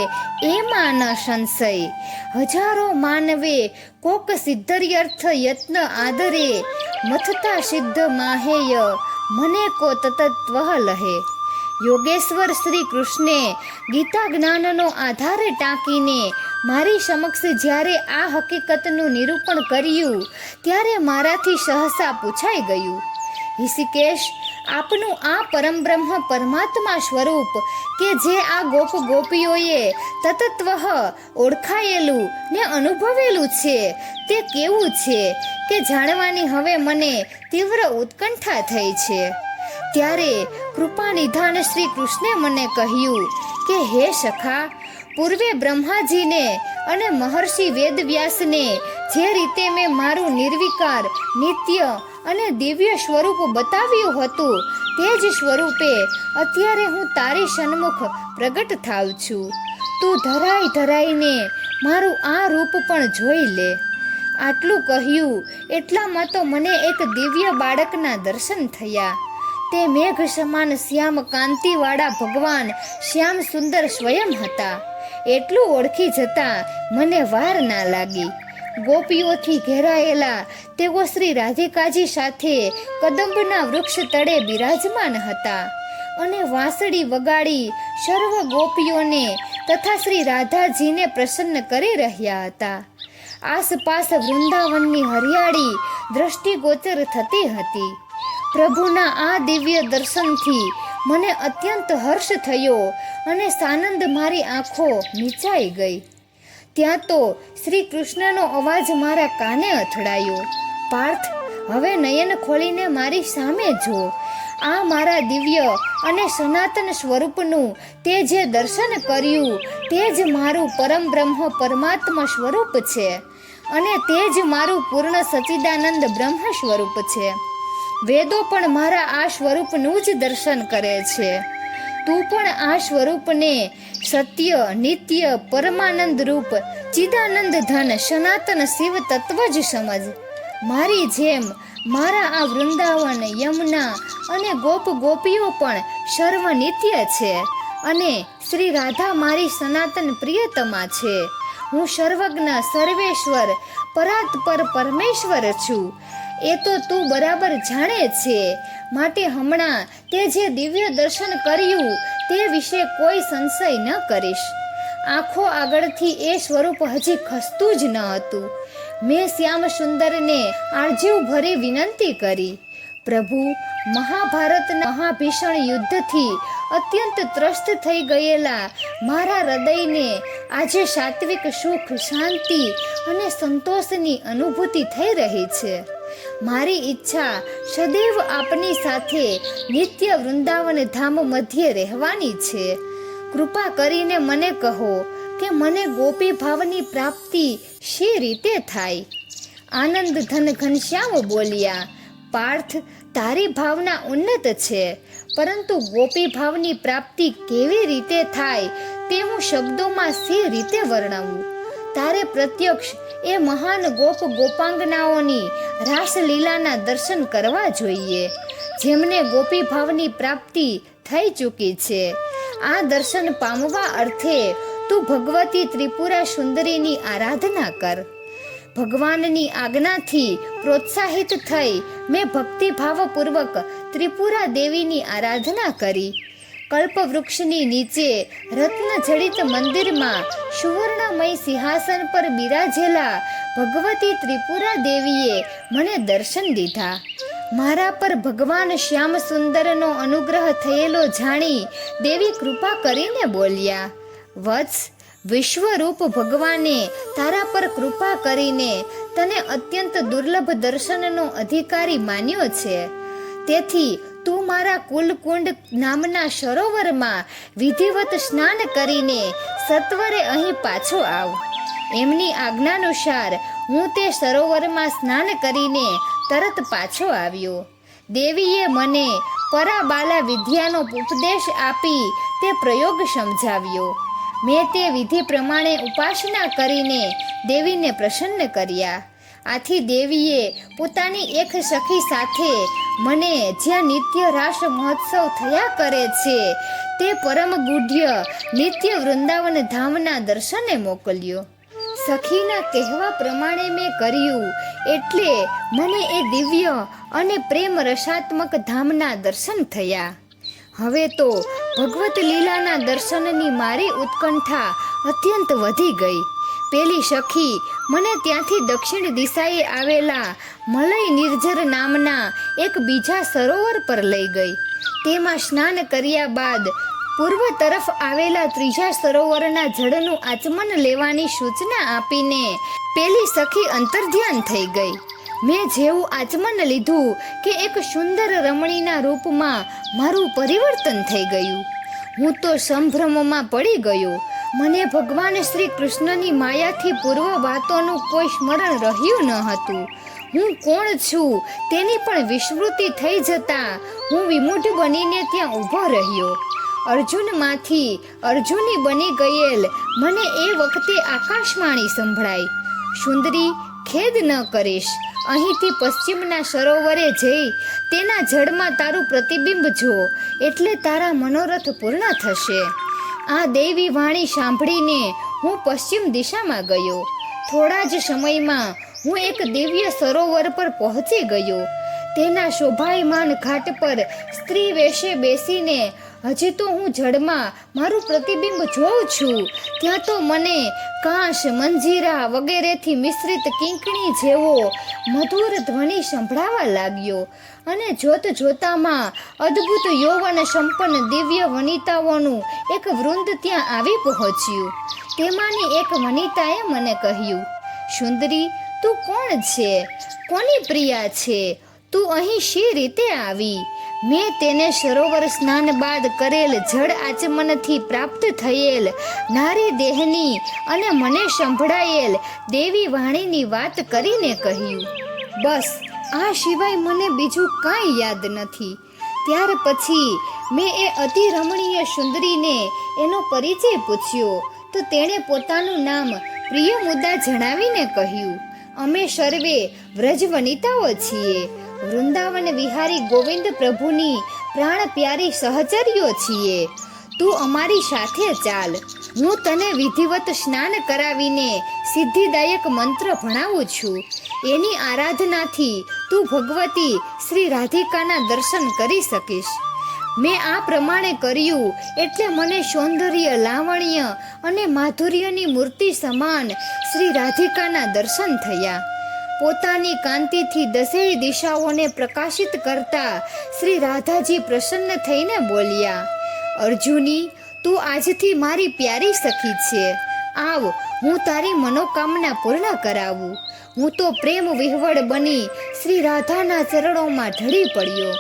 એમાં ન સંશય. હજારો માનવે કોક સિદ્ધર્યર્થ યત્ન આદરે, મથતા સિદ્ધ માહેય, મને કો તત્વ લહે. યોગેશ્વર શ્રી કૃષ્ણે ગીતા જ્ઞાનનો આધાર ટાંકીને મારી સમક્ષ જ્યારે આ હકીકતનું નિરૂપણ કર્યું ત્યારે મારાથી સહસા પૂછાઈ ગયું, ઋષિકેશ, આપનું આ પરમ બ્રહ્મ પરમાત્મા સ્વરૂપ કે જે આ ગોપીઓએ તત્વ ઓળખાયેલું ને અનુભવેલું છે તે કેવું છે કે જાણવાની હવે મને તીવ્ર ઉત્કંઠા થઈ છે. ત્યારે કૃપા નિધાન શ્રી કૃષ્ણે મને કહ્યું કે હે સખા, પૂર્વે બ્રહ્માજીને અને મહર્ષિ વેદવ્યાસને જે રીતે મેં મારું નિર્વિકાર, નિત્ય અને દિવ્ય સ્વરૂપ બતાવ્યું હતું તે જ સ્વરૂપે અત્યારે હું તારી સન્મુખ પ્રગટ થાઉં છું. તું ધરાઈને મારું આ રૂપ પણ જોઈ લે. આટલું કહ્યું એટલામાં તો મને એક દિવ્ય બાળકના દર્શન થયા. તે મેઘ સમાન શ્યામ કાંતિવાળા ભગવાન શ્યામ સુંદર સ્વયં હતા. એટલું ઓળખી જતા મને વાર ના લાગી. ગોપીઓથી ઘેરાયેલા તેઓ શ્રી રાધિકાજી સાથે કદંબના વૃક્ષ તળે બિરાજમાન હતા અને વાંસળી વગાડી સર્વ ગોપીઓને તથા શ્રી રાધાજીને પ્રસન્ન કરી રહ્યા હતા. આસપાસ વૃંદાવનની હરિયાળી દ્રષ્ટિગોચર થતી હતી. પ્રભુના આ દિવ્ય દર્શનથી મને અત્યંત હર્ષ થયો અને સાનંદ મારી આંખો મીચાઈ ગઈ. ત્યાં તો શ્રી કૃષ્ણનો અવાજ મારા કાને અથડાયો, પાર્થ, હવે નયન ખોલીને મારી સામે જો. આ મારા દિવ્ય અને સનાતન સ્વરૂપનું તે જે દર્શન કર્યું તે જ મારું પરમ બ્રહ્મ પરમાત્મા સ્વરૂપ છે અને તે જ મારું પૂર્ણ સચ્ચિદાનંદ બ્રહ્મ સ્વરૂપ છે. વેદો પણ મારા આ સ્વરૂપનું જ દર્શન કરે છે. તું પણ આ સ્વરૂપને સત્ય, નિત્ય, પરમાનંદ રૂપ, ચિદાનંદ ધન, સનાતન શિવ તત્વ જ સમજ. મારી જેમ મારા આ વૃંદાવન, યમુના અને ગોપીઓ પણ સર્વ નિત્ય છે અને શ્રી રાધા મારી સનાતન પ્રિયતમા છે. હું સર્વજ્ઞ, સર્વેશ્વર, પરાત્પર પરમેશ્વર છું. એ તો તું બરાબર જાણે છે, માટે હમણાં તે જે દિવ્ય દર્શન કર્યું તે વિશે કોઈ સંશય ન કરીશ. આંખો આગળથી એ સ્વરૂપ હજી ખસતું જ ન હતું. મેં શ્યામ સુંદરને આળજીવ ભરી વિનંતી કરી, પ્રભુ, મહાભારતના મહાભીષણ યુદ્ધથી અત્યંત ત્રસ્ત થઈ ગયેલા મારા હૃદયને આજે સાત્વિક સુખ, શાંતિ અને સંતોષની અનુભૂતિ થઈ રહી છે. મારી ઈચ્છા સદૈવ આપની સાથે નિત્ય વૃંદાવન ધામ મધ્યે રહેવાની છે. કૃપા કરીને મને કહો કે મને ગોપી ભાવની પ્રાપ્તિ શી રીતે થાય? આનંદ ધન ઘનશ્યામ બોલ્યા, પાર્થ, તારી ભાવના ઉન્નત છે, પરંતુ ગોપી ભાવની પ્રાપ્તિ કેવી રીતે થાય તે હું શબ્દોમાં સી રીતે વર્ણવું? તારે પ્રત્યક્ષ એ મહાન ગોપાંગનાઓની રાસલીલાના દર્શન કરવા જોઈએ, જેમને ગોપી ભાવની પ્રાપ્તિ થઈ ચૂકી છે. આ દર્શન પામવા અર્થે તું ભગવતી ત્રિપુરા સુંદરીની આરાધના કર. ભગવાનની આજ્ઞાથી પ્રોત્સાહિત થઈ મેં ભક્તિભાવપૂર્વક ત્રિપુરા દેવીની આરાધના કરી. કલ્પવૃક્ષની નીચે રત્નજડિત મંદિરમાં સુવર્ણમય સિંહાસન પર બિરાજેલા ભગવતી ત્રિપુરા દેવીએ મને દર્શન દીધા. મારા પર ભગવાન શ્યામ સુંદરનો અનુગ્રહ થયેલો જાણી દેવી કૃપા કરીને બોલ્યા, વત્સ, વિશ્વરૂપ ભગવાને તારા પર કૃપા કરીને તને અત્યંત દુર્લભ દર્શનનો અધિકારી માન્યો છે. તેથી તું મારા કુલકુંડ નામના સરોવરમાં વિધિવત સ્નાન કરીને સત્વરે અહીં પાછો આવ. એમની આજ્ઞાનુસાર હું તે સરોવરમાં સ્નાન કરીને તરત પાછો આવ્યો. દેવીએ મને પરાબાલા વિદ્યાનો ઉપદેશ આપી તે પ્રયોગ સમજાવ્યો. મેં તે વિધિ પ્રમાણે ઉપાસના કરીને દેવીને પ્રસન્ન કર્યા. આથી દેવીએ પોતાની એક સખી સાથે મને જ્યાં નિત્ય રાસ મહોત્સવ થયા કરે છે તે પરમ ગુઢ્ય નિત્ય વૃંદાવન ધામના દર્શને મોકલ્યો. સખીના કહેવા પ્રમાણે મેં કર્યું એટલે મને એ દિવ્ય અને પ્રેમ રસાત્મક ધામના દર્શન થયા. હવે તો ભગવત લીલાના દર્શનની મારી ઉત્કંઠા અત્યંત વધી ગઈ. પેલી સખી મને ત્યાંથી દક્ષિણ દિશાએ આવેલા મલય નિર્જર નામના એક બીજા સરોવર પર લઈ ગઈ. તેમાં સ્નાન કર્યા બાદ પૂર્વ તરફ આવેલા ત્રીજા સરોવરના જળનું આચમન લેવાની સૂચના આપીને પેલી સખી અંતર્ધ્યાન થઈ ગઈ. મેં જેવું આચમન લીધું કે એક સુંદર રમણીના રૂપમાં મારું પરિવર્તન થઈ ગયું. હું તો સંભ્રમમાં પડી ગયો. મને ભગવાન શ્રી કૃષ્ણની માયાથી પૂર્વ વાતોનું કોઈ સ્મરણ રહ્યું ન હતું. હું કોણ છું તેની પણ વિસ્મૃતિ થઈ જતાં હું વિમૂઢ બનીને ત્યાં ઊભો રહ્યો. અર્જુનમાંથી અર્જુની બની ગયેલ મને એ વખતે આકાશવાણી સંભળાઈ, સુંદરી, ખેદ ન કરીશ. અહીંથી પશ્ચિમના સરોવરે જઈ તેના જળમાં તારું પ્રતિબિંબ જો, એટલે તારા મનોરથ પૂર્ણ થશે. આ દૈવી વાણી સાંભળીને હું પશ્ચિમ દિશામાં ગયો. થોડા જ સમયમાં હું એક દિવ્ય સરોવર પર પહોંચી ગયો. તેના શોભાયમાન ઘાટ પર સ્ત્રી વેશે બેસીને હજી તો હું જળમાં મારું પ્રતિબિંબ જોઉં છું ત્યાં તો મને કાંસ, મંજીરા વગેરેથી મિશ્રિત કિંકણી જેવો મધુર ધ્વનિ સંભળાવા લાગ્યો અને જોત જોતામાં અદ્ભુત યૌવન સંપન્ન દિવ્ય વનિતાઓનું એક વૃંદ ત્યાં આવી પહોંચ્યું. તેમાંની એક વનિતાએ મને કહ્યું, સુંદરી, તું કોણ છે? કોની પ્રિયા છે? તું અહીં શી રીતે આવી? મેં તેને સરોવર સ્નાન બાદ કરેલ જળ આચમનથી પ્રાપ્ત થયેલ નારી દેહની અને મને સંભળાયેલ દેવી વાણીની વાત કરીને કહ્યું. બસ, આ સિવાય મને બીજું કાંઈ યાદ નથી. ત્યાર પછી મેં એ અતિ રમણીય સુંદરીને એનો પરિચય પૂછ્યો તો તેણે પોતાનું નામ પ્રિયમુદા જણાવીને કહ્યું, અમે સર્વે વ્રજ વનિતાઓ છીએ. વૃંદાવન વિહારી ગોવિંદ પ્રભુની પ્રાણ પ્યારી સહચર્યો છીએ. તું અમારી સાથે ચાલ. હું તને વિધિવત સ્નાન કરાવીને સિદ્ધિદાયક મંત્ર ભણાવું છું. એની આરાધનાથી તું ભગવતી શ્રી રાધિકાના દર્શન કરી શકીશ. મેં આ પ્રમાણે કર્યું એટલે મને સૌંદર્ય, લાવણ્ય અને માધુર્યની મૂર્તિ સમાન શ્રી રાધિકાના દર્શન થયા. પોતાની કાંતિથી દસેય દિશાઓને પ્રકાશિત કરતા શ્રી રાધાજી પ્રસન્ન થઈને બોલ્યા, અર્જુની, તું આજથી મારી પ્યારી સખી છે. આવ, હું તારી મનોકામના પૂર્ણ કરાવું. હું તો પ્રેમ વિહવળ બની શ્રી રાધાના ચરણોમાં ઢળી પડ્યો.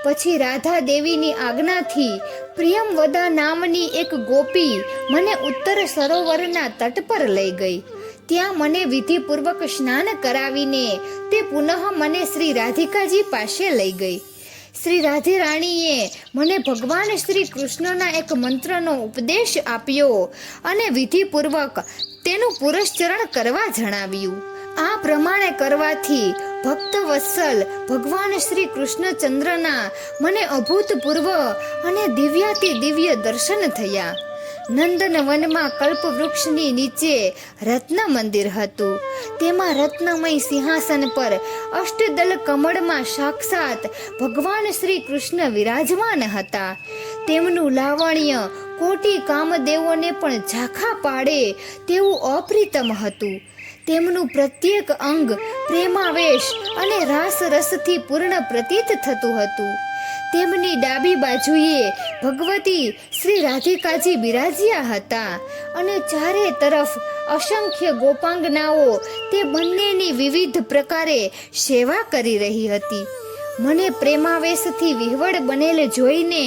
પછી રાધા દેવીની આજ્ઞાથી પ્રિયમવદા નામની એક ગોપી મને ઉત્તર સરોવરના તટ પર લઈ ગઈ. ત્યાં મને વિધિપૂર્વક સ્નાન કરાવીને તે પુનઃ મને શ્રી રાધિકાજી પાસે લઈ ગઈ. શ્રી રાધે રાણીએ મને ભગવાન શ્રી કૃષ્ણના એક મંત્રનો ઉપદેશ આપ્યો અને વિધિપૂર્વક તેનું પુરસ્ચરણ કરવા જણાવ્યું. આ પ્રમાણે કરવાથી ભક્ત વત્સલ ભગવાન શ્રી કૃષ્ણચંદ્રના મને અભૂતપૂર્વ અને દિવ્યાતિ દિવ્ય દર્શન થયા. નંદનવનમાં કલ્પવૃક્ષની નીચે રત્ન મંદિર હતું. તેમાં રત્નમય સિંહાસન પર અષ્ટદલ કમળમાં સાક્ષાત ભગવાન શ્રી કૃષ્ણ વિરાજમાન હતા. તેમનું લાવણ્ય કોટી કામદેવોને પણ ઝાંખા પાડે તેવું અપ્રિતમ હતું. તેમનું પ્રત્યેક અંગ પ્રેમાવેશ અને રાસ રસથી પૂર્ણ પ્રતીત થતું હતું. તેમની ડાબી બાજુએ ભગવતી શ્રી રાધિકાજી બિરાજ્યા હતા અને ચારે તરફ અસંખ્ય ગોપાંગનાઓ તે બંનેની વિવિધ પ્રકારે સેવા કરી રહી હતી. મને પ્રેમાવેશથી વિહવળ બનેલ જોઈને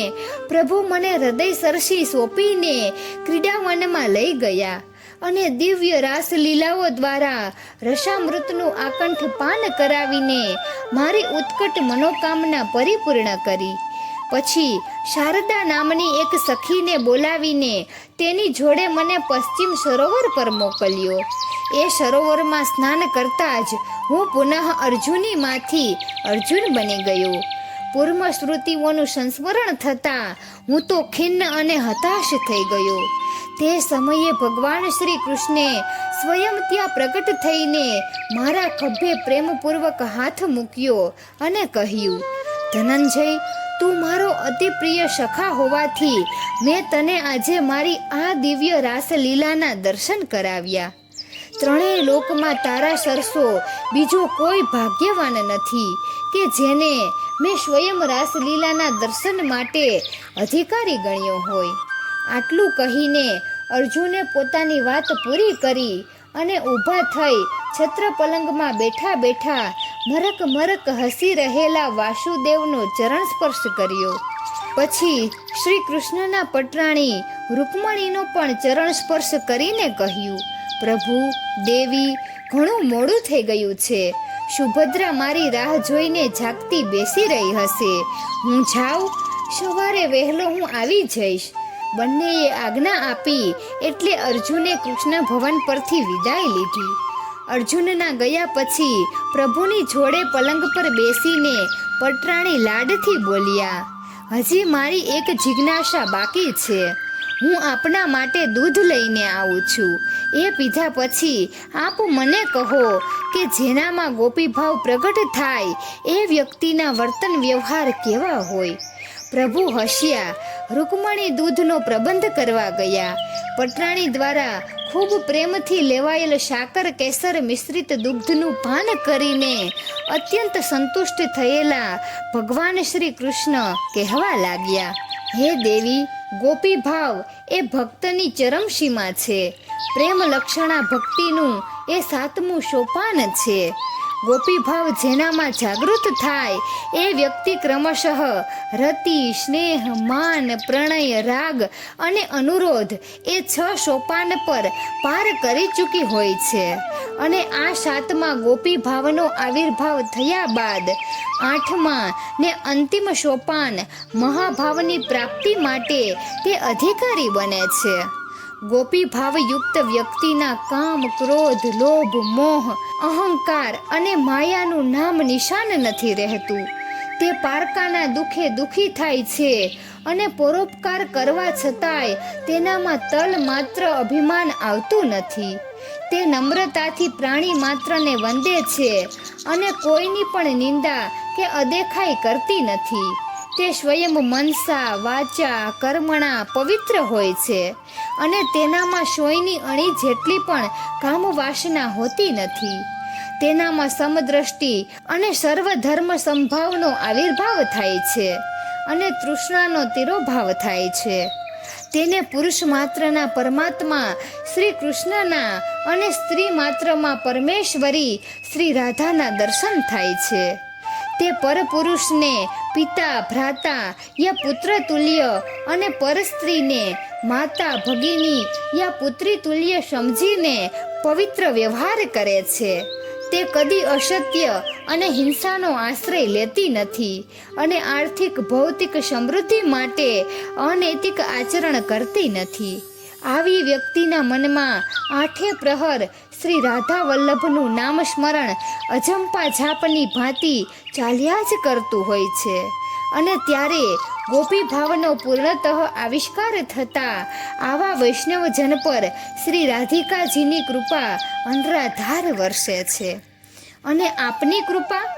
પ્રભુ મને હૃદય સરસી સોંપીને ક્રીડાવનમાં લઈ ગયા અને દિવ્ય રાસ લીલાઓ દ્વારા રસામૃતનું આકંઠ પાન કરાવીને મારી ઉત્કટ મનોકામના પરિપૂર્ણ કરી. પછી શારદા નામની એક સખીને બોલાવીને તેની જોડે મને પશ્ચિમ સરોવર પર મોકલ્યો. એ સરોવરમાં સ્નાન કરતાં જ હું પુનઃ અર્જુનીમાંથી અર્જુન બની ગયો. પૂર્વ સ્મૃતિઓનું સંસ્મરણ થતાં હું તો ખિન્ન અને હતાશ થઈ ગયો. તે સમયે ભગવાન શ્રી કૃષ્ણે સ્વયં ત્યાં પ્રગટ થઈને મારા ખભે પ્રેમપૂર્વક હાથ મૂક્યો અને કહ્યું, ધનંજય, તું મારો અતિ પ્રિય સખા હોવાથી મેં તને આજે મારી આ દિવ્ય રાસલીલાના દર્શન કરાવ્યા. ત્રણેય લોકમાં તારા સરસો બીજો કોઈ ભાગ્યવાન નથી કે જેને મેં સ્વયં રાસલીલાના દર્શન માટે અધિકારી ગણ્યો હોય. આટલું કહીને અર્જુને પોતાની વાત પૂરી કરી અને ઊભા થઈ છત્ર પલંગમાં બેઠા બેઠા મરક મરક હસી રહેલા વાસુદેવનો ચરણ સ્પર્શ કર્યો. પછી શ્રી કૃષ્ણના પટરાણી રૂકમણીનો પણ ચરણ સ્પર્શ કરીને કહ્યું, પ્રભુ, દેવી, ઘણું મોડું થઈ ગયું છે. સુભદ્રા મારી રાહ જોઈને જાગતી બેસી રહી હશે. હું જાઉં? સવારે વહેલો હું આવી જઈશ. બંનેએ આજ્ઞા આપી એટલે અર્જુને કૃષ્ણ ભવન પરથી વિદાય લીધી. અર્જુનના ગયા પછી પ્રભુની જોડે પલંગ પર બેસીને પટરાણી લાડથી બોલ્યા, હજી મારી એક જિજ્ઞાસા બાકી છે. હું આપના માટે દૂધ લઈને આવું છું. એ પીધા પછી આપ મને કહો કે જેનામાં ગોપીભાવ પ્રગટ થાય એ વ્યક્તિના વર્તન વ્યવહાર કેવા હોય. પ્રભુ હસ્યા. રૂકમણી દૂધનો પ્રબંધ કરવા ગયા. પટરાણી દ્વારા ખૂબ પ્રેમથી લેવાયેલ સાકર કેસર મિશ્રિત દુગ્ધનું પાન કરીને અત્યંત સંતુષ્ટ થયેલા ભગવાન શ્રી કૃષ્ણ કહેવા લાગ્યા, હે દેવી, ગોપી ભાવ એ ભક્તની ચરમસીમા છે. પ્રેમ લક્ષણા ભક્તિનું એ 7મું સોપાન છે. ગોપી ભાવ જેનામાં જાગૃત થાય એ વ્યક્તિ ક્રમશઃ રતિ, સ્નેહ, માન, પ્રણય, રાગ અને અનુરોધ એ 6 સોપાન પર પાર કરી ચૂકી હોય છે. અને આ 7મા ગોપી ભાવનો આવિર્ભાવ થયા બાદ 8મા ને અંતિમ સોપાન મહાભાવની પ્રાપ્તિ માટે તે અધિકારી બને છે. ગોપી ભાવયુક્ત વ્યક્તિના કામ, ક્રોધ, લોભ, મોહ, અહંકાર અને માયાનું નામ નિશાન નથી રહેતું. તે પારકાના દુખે દુખી થાય છે અને પરોપકાર કરવા છતાંય તેનામાં તલ માત્ર અભિમાન આવતું નથી. તે નમ્રતાથી પ્રાણી માત્રને વંદે છે અને કોઈની પણ નિંદા કે અદેખાઈ કરતી નથી. તે સ્વયં મનસા વાચા કર્મણા પવિત્ર હોય છે અને તેનામાં સોયની અણી જેટલી પણ કામ વાસના હોતી નથી. તેનામાં સમદ્રષ્ટિ અને સર્વધર્મ સંભાવનો આવિર્ભાવ થાય છે અને તૃષ્ણાનો તિરોભાવ થાય છે. તેને પુરુષ માત્રના પરમાત્મા શ્રી કૃષ્ણના અને સ્ત્રી માત્રમાં પરમેશ્વરી શ્રી રાધાના દર્શન થાય છે. તે પરપુરુષને પિતા ભ્રાતા યા પુત્ર તુલ્ય અને પરસ્ત્રીને માતા ભગિની યા પુત્રી તુલ્ય સમજીને પવિત્ર વ્યવહાર કરે છે. તે કદી અસત્ય અને હિંસાનો આશ્રય લેતી નથી અને આર્થિક ભૌતિક સમૃદ્ધિ માટે અનૈતિક આચરણ કરતી નથી. આવી વ્યક્તિના મનમાં આઠે પ્રહર શ્રી રાધા વલ્લભનું નામ સ્મરણ અજંપા જાપની ભાંતિ ચાલ્યા જ કરતું હોય છે અને ત્યારે ગોપી ભાવનો પૂર્ણતઃ આવિષ્કાર થતા આવા વૈષ્ણવજન પર શ્રી રાધિકાજીની કૃપા અનરાધાર વરસે છે. અને આપની કૃપા?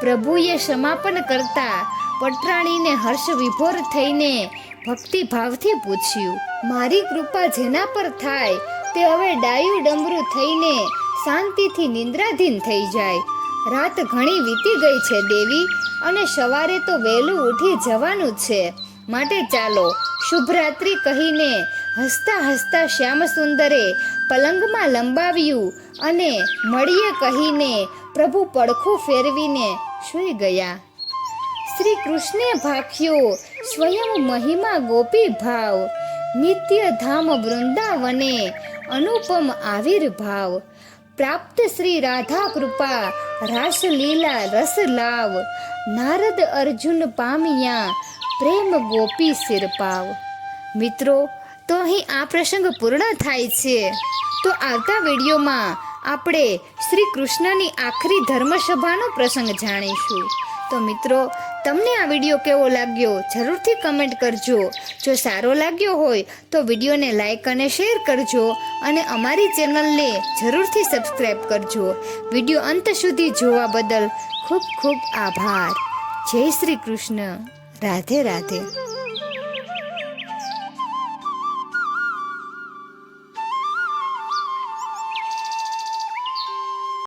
પ્રભુએ સમાપન કરતા પટરાણીને હર્ષ વિભોર થઈને ભક્તિભાવથી પૂછ્યું, મારી કૃપા જેના પર થાય તે હવે ડાયું ડમરું થઈને શાંતિથી નિંદ્રાધીન થઈ જાય. રાત ઘણી વીતી ગઈ છે દેવી, અને સવારે તો વહેલું ઉઠી જવાનું છે, માટે ચાલો શુભરાત્રિ કહીને હસતા હસતા શ્યામ સુંદરે પલંગમાં લંબાવ્યું અને મળીએ કહીને પ્રભુ પડખું ફેરવીને સૂઈ ગયા. શ્રી કૃષ્ણે ભાખ્યો સ્વયં મહિમા ગોપી ભાવ, નિત્ય ધામ વૃંદાવને અનુપમ આવિર્ભાવ. પ્રાપ્ત શ્રી રાધા કૃપા રાસ લીલા રસ લાવ, નારદ અર્જુન પામ્યા પ્રેમ ગોપી સિરપાવ. મિત્રો, તો અહીં આ પ્રસંગ પૂર્ણ થાય છે. તો આવતા વિડીયોમાં આપણે શ્રી કૃષ્ણની આખરી ધર્મસભાનો પ્રસંગ જાણીશું. તો મિત્રો, તમને આ વિડીયો કેવો લાગ્યો જરૂરથી કમેન્ટ કરજો. જો સારો લાગ્યો હોય તો વિડીયોને લાઈક અને શેર કરજો અને અમારી ચેનલને જરૂરથી સબસ્ક્રાઈબ કરજો. વિડીયો અંત સુધી જોવા બદલ ખૂબ ખૂબ આભાર. જય શ્રી કૃષ્ણ. રાધે રાધે.